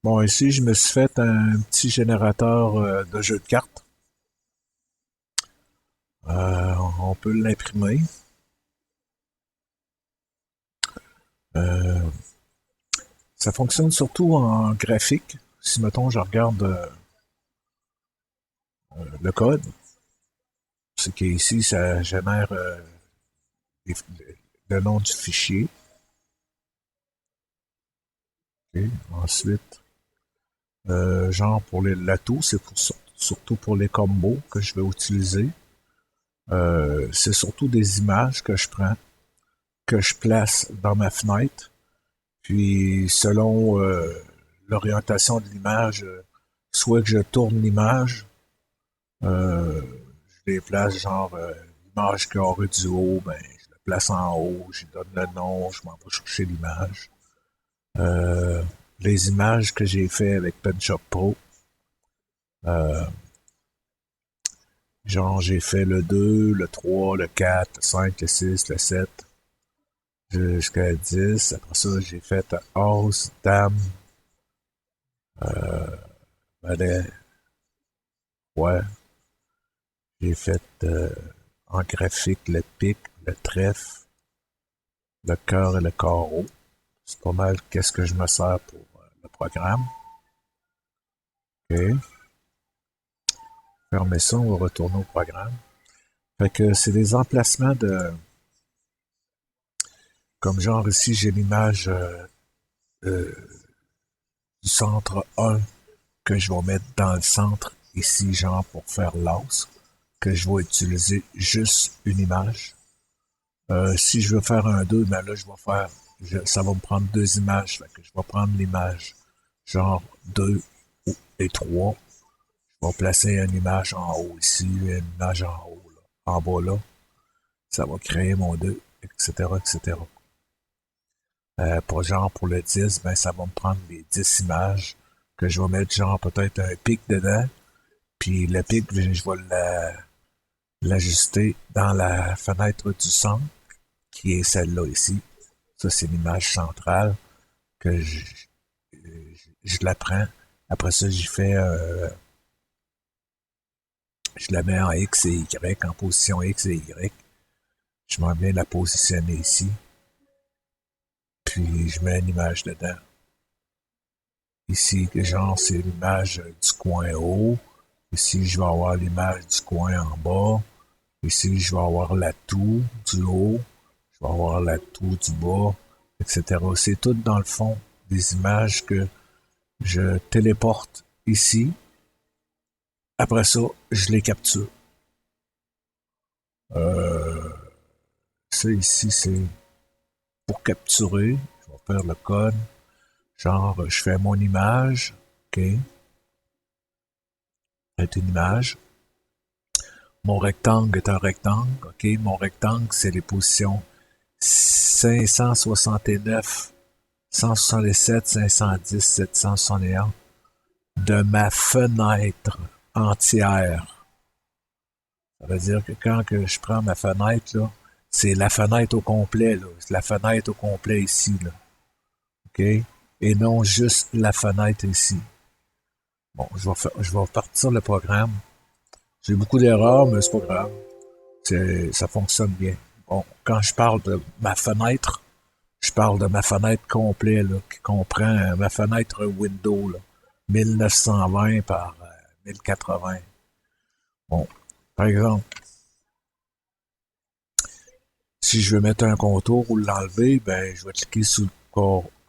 Bon, ici, je me suis fait un petit générateur de jeu de cartes. On peut l'imprimer. Euh, Ça fonctionne surtout en graphique. Si, mettons, je regarde le code, c'est qu'ici, ça génère le nom du fichier. Ok. Ensuite, genre pour l'atout, c'est surtout pour les combos que je vais utiliser. C'est surtout des images que je prends, que je place dans ma fenêtre. Puis selon l'orientation de l'image, soit que je tourne l'image, je les place genre l'image carrée du haut, ben je la place en haut, je lui donne le nom, je m'en vais chercher l'image. Euh, les images que j'ai fait avec PenShop Pro, euh, genre j'ai fait le 2, le 3, le 4, le 5, le 6, le 7, jusqu'à 10. Après ça, j'ai fait As, Dame, Valet, ouais. J'ai fait en graphique le pic, le trèfle, le cœur et le carreau. C'est pas mal qu'est-ce que je me sers pour le programme. OK. Fermez ça, on va retourner au programme. Fait que c'est des emplacements de... Comme genre ici, j'ai l'image euh, du centre 1 que je vais mettre dans le centre ici, genre pour faire l'as, que je vais utiliser juste une image. Si je veux faire un 2, ben là, je vais faire, ça va me prendre deux images. Fait que je vais prendre l'image genre 2 et 3. Je vais placer une image en haut ici, une image en haut, là, en bas là. Ça va créer mon 2, etc., etc. Pour genre, pour le 10, ben, ça va me prendre les 10 images que je vais mettre genre peut-être un pic dedans. Puis le pic, je vais l'ajuster dans la fenêtre du centre, qui est celle-là ici. Ça, c'est l'image centrale que je la prends. Après ça, je la mets en X et Y, en position X et Y. Je m'en viens la positionner ici. Puis je mets une image dedans. Ici, genre, c'est l'image du coin haut. Ici, je vais avoir l'image du coin en bas. Ici, je vais avoir l'atout du haut. Je vais avoir l'atout du bas, etc. C'est tout dans le fond des images que je téléporte ici. Après ça, je les capture. Euh, Ça ici, c'est pour capturer. Je vais faire le code. Genre, je fais mon image. OK. C'est une image. Mon rectangle est un rectangle. OK. Mon rectangle, c'est les positions 569, 167, 510, 761 de ma fenêtre entière. Ça veut dire que quand que je prends ma fenêtre, là, c'est la fenêtre au complet, là. C'est la fenêtre au complet ici, là. OK? Et non juste la fenêtre ici. Bon, je vais partir le programme. J'ai beaucoup d'erreurs, mais c'est pas grave. Ça fonctionne bien. Bon, quand je parle de ma fenêtre, je parle de ma fenêtre complète, là, qui comprend ma fenêtre Windows, là, 1920 par 1080. Bon, par exemple, si je veux mettre un contour ou l'enlever, ben, je vais cliquer sur le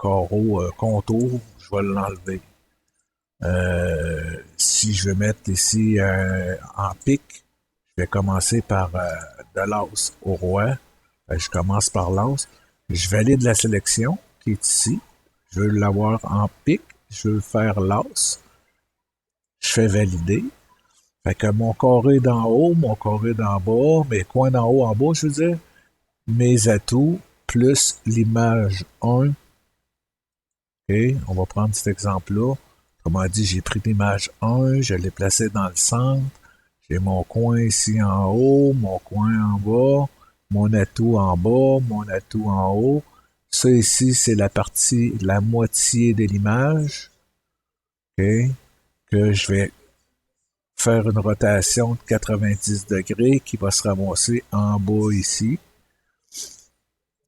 carreau contour, je vais l'enlever. Si je veux mettre ici en pic, je vais commencer par de l'as au roi. Je commence par l'as. Je valide la sélection qui est ici. Je veux l'avoir en pic. Je veux faire l'as. Je fais valider. Fait que mon carré d'en haut, mon carré d'en bas, mes coins d'en haut en bas, je veux dire, mes atouts, plus l'image 1. OK, on va prendre cet exemple-là. Comme dit, j'ai pris l'image 1, je l'ai placée dans le centre. J'ai mon coin ici en haut, mon coin en bas, mon atout en bas, mon atout en haut. Ça ici, c'est la partie, la moitié de l'image. OK, que je vais faire une rotation de 90 degrés qui va se ramasser en bas ici,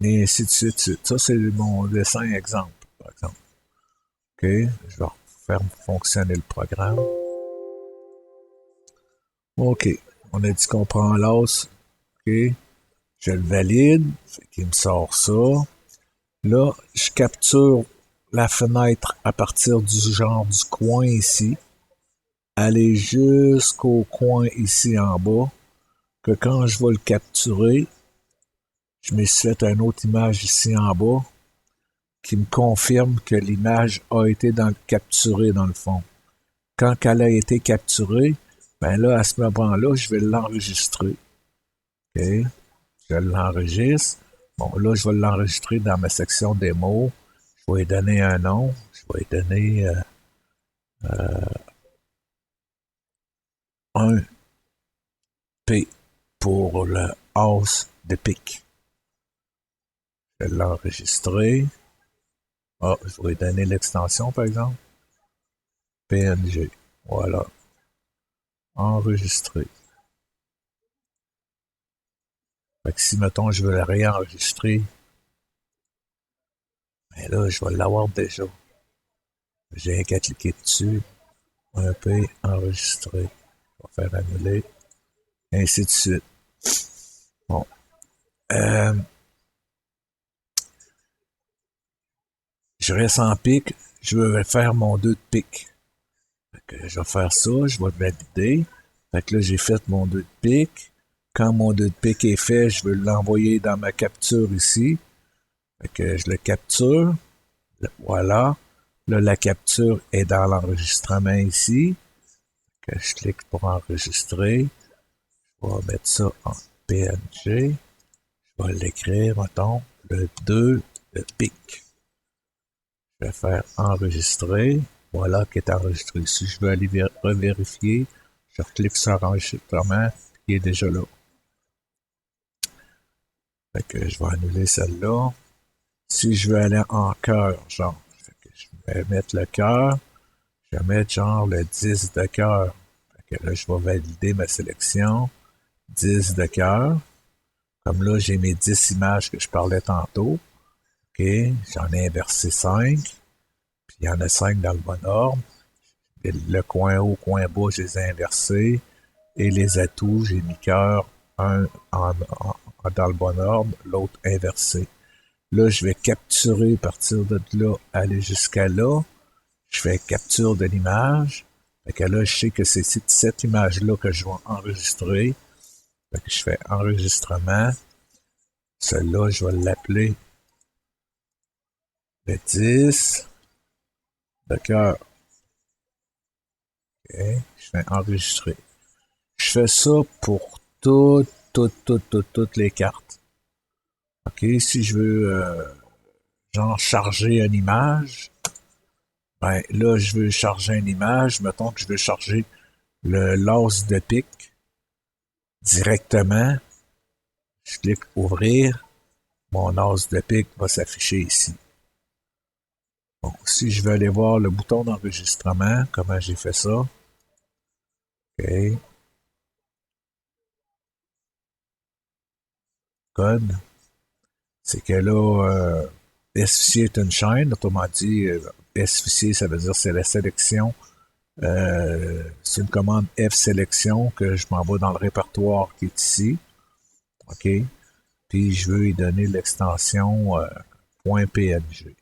et ainsi de suite. Ça, c'est mon dessin exemple, par exemple. OK, je vais faire fonctionner le programme. OK, on a dit qu'on prend l'as. OK, je le valide, fait qu'il me sort ça. Là, je capture la fenêtre à partir du genre du coin ici, aller jusqu'au coin ici en bas, que quand je vais le capturer, je me suis fait une autre image ici en bas qui me confirme que l'image a été capturée dans le fond. Quand elle a été capturée, ben là, à ce moment-là, je vais l'enregistrer. OK? Je l'enregistre. Bon, là, je vais l'enregistrer dans ma section démo. Je vais lui donner un nom. Je vais lui donner un P pour le house de pic. Je vais l'enregistrer. Ah, je vais lui donner l'extension, par exemple. PNG. Voilà. Enregistrer. Fait que si, mettons, je veux le réenregistrer, ben là, je vais l'avoir déjà. J'ai qu'à cliquer dessus. Un P, enregistrer. Je vais faire annuler. Ainsi de suite. Bon. Euh, je reste en pic. Je veux faire mon 2 de pic. Fait que je vais faire ça. Je vais le valider. Fait que là, j'ai fait mon 2 de pic. Quand mon 2 de pic est fait, je veux l'envoyer dans ma capture ici. Fait que je le capture. Voilà. Là, la capture est dans l'enregistrement ici. Que je clique pour enregistrer. Je vais mettre ça en PNG. Je vais l'écrire, mettons, le 2 de pic. Je vais faire enregistrer. Voilà qui est enregistré. Si je veux aller revérifier, je clique sur enregistrement, qui est déjà là. Fait que je vais annuler celle-là. Si je veux aller en cœur, genre, fait que je vais mettre le cœur. Je vais mettre genre le 10 de cœur. Fait que là, je vais valider ma sélection. 10 de cœur. Comme là, j'ai mes 10 images que je parlais tantôt. OK, j'en ai inversé 5. Puis il y en a 5 dans le bon ordre. Et le coin haut, coin bas, je les ai inversés. Et les atouts, j'ai mis cœur, un dans le bon ordre, l'autre inversé. Là, je vais capturer à partir de là, aller jusqu'à là. Je fais capture de l'image. Fait que là, je sais que c'est cette image-là que je vais enregistrer. Fait que je fais enregistrement. Celle-là, je vais l'appeler le 10 de cœur. OK. Je fais enregistrer. Je fais ça pour toutes les cartes. OK. Si je veux, genre, charger une image, ben là, je veux charger une image. Mettons que je veux charger le l'as de pic directement. Je clique ouvrir. Mon as de pic va s'afficher ici. Bon, si je veux aller voir le bouton d'enregistrement, comment j'ai fait ça. OK. Code. C'est que là, S-fichier est une chaîne. Autrement dit, S-fichier, ça veut dire c'est la sélection. C'est une commande F-sélection que je m'envoie dans le répertoire qui est ici. OK. Puis je veux y donner l'extension .png.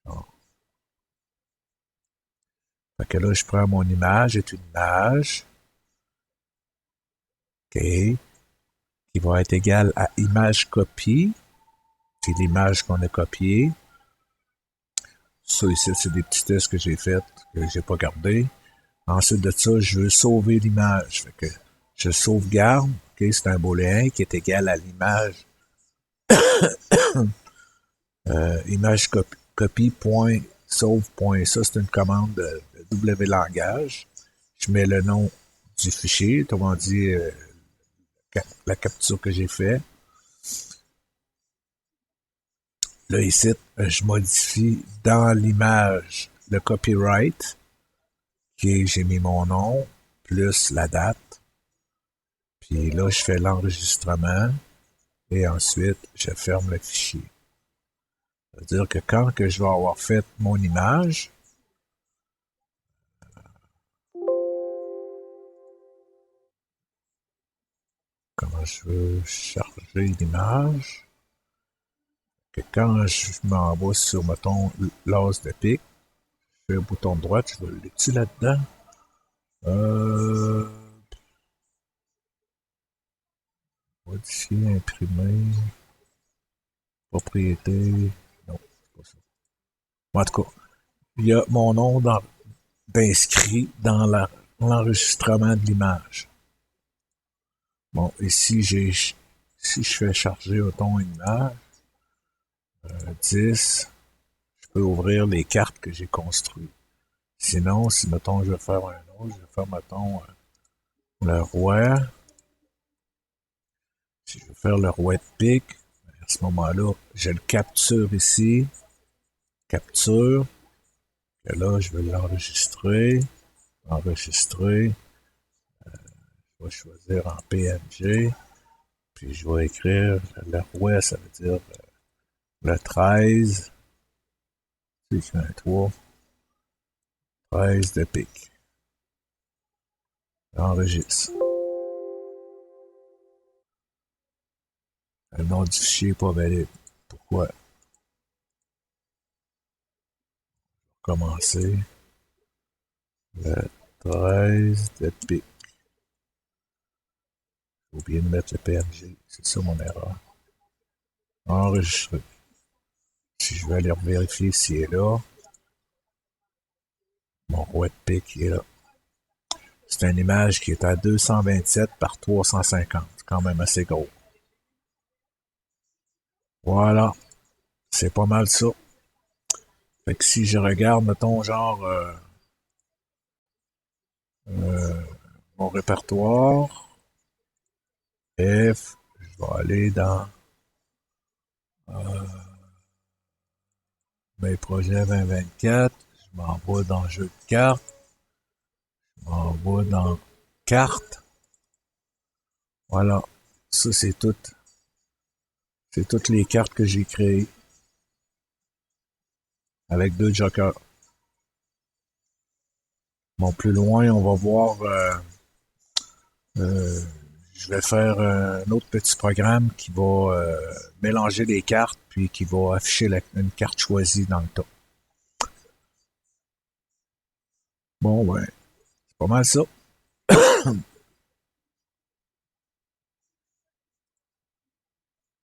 Bon. Fait que là, je prends mon image, c'est une image. OK. Qui va être égale à image copie. C'est l'image qu'on a copiée. Ça ici, c'est des petits tests que j'ai fait, que j'ai pas gardé. Ensuite de ça, je veux sauver l'image. Fait que je sauvegarde. OK, c'est un booléen qui est égal à l'image. Image copie.sauve. Ça, c'est une commande de W langage. Je mets le nom du fichier, autrement dit la capture que j'ai fait. Là, ici, je modifie dans l'image le copyright. j'ai mis mon nom, plus la date. Puis là, je fais l'enregistrement et ensuite, je ferme le fichier. C'est-à-dire que quand que je vais avoir fait mon image, comment je veux charger l'image, que quand je m'en vais sur, mettons, l'as de pique, je fais un bouton droit, je vais l'utiliser là-dedans. Modifier, imprimer, propriété, non, c'est pas ça. En tout cas, il y a mon nom d'inscrit dans l'enregistrement de l'image. Bon, et si je fais charger, autant une image, 10, je peux ouvrir les cartes que j'ai construites. Sinon, si, mettons, je vais faire un autre, je vais faire, mettons, le roi. Si je veux faire le roi de pique, à ce moment-là, je le capture ici. Capture. Et là, je vais l'enregistrer. Enregistrer. Je vais choisir en PNG. Puis je vais écrire le roi, ça veut dire le 13. C'est un 3. 13 de pique. Enregistre. Le nom du fichier n'est pas valide. Pourquoi? Commencer. Le 13 de pique. J'ai oublié de mettre le PNG. C'est ça mon erreur. Enregistrer. Si je vais aller vérifier s'il est là, mon roi de pique est là. C'est une image qui est à 227 par 350. C'est quand même assez gros. Voilà. C'est pas mal ça. Fait que si je regarde, mettons, genre, mon répertoire, F, je vais aller dans mes projets 2024, je m'en vais dans jeu de cartes, je m'en vais dans cartes. Voilà. Ça, c'est tout. C'est toutes les cartes que j'ai créées avec 2 jokers. Bon, plus loin, on va voir. Euh, je vais faire un autre petit programme qui va mélanger les cartes puis qui va afficher une carte choisie dans le tas. Bon, ouais, c'est pas mal ça.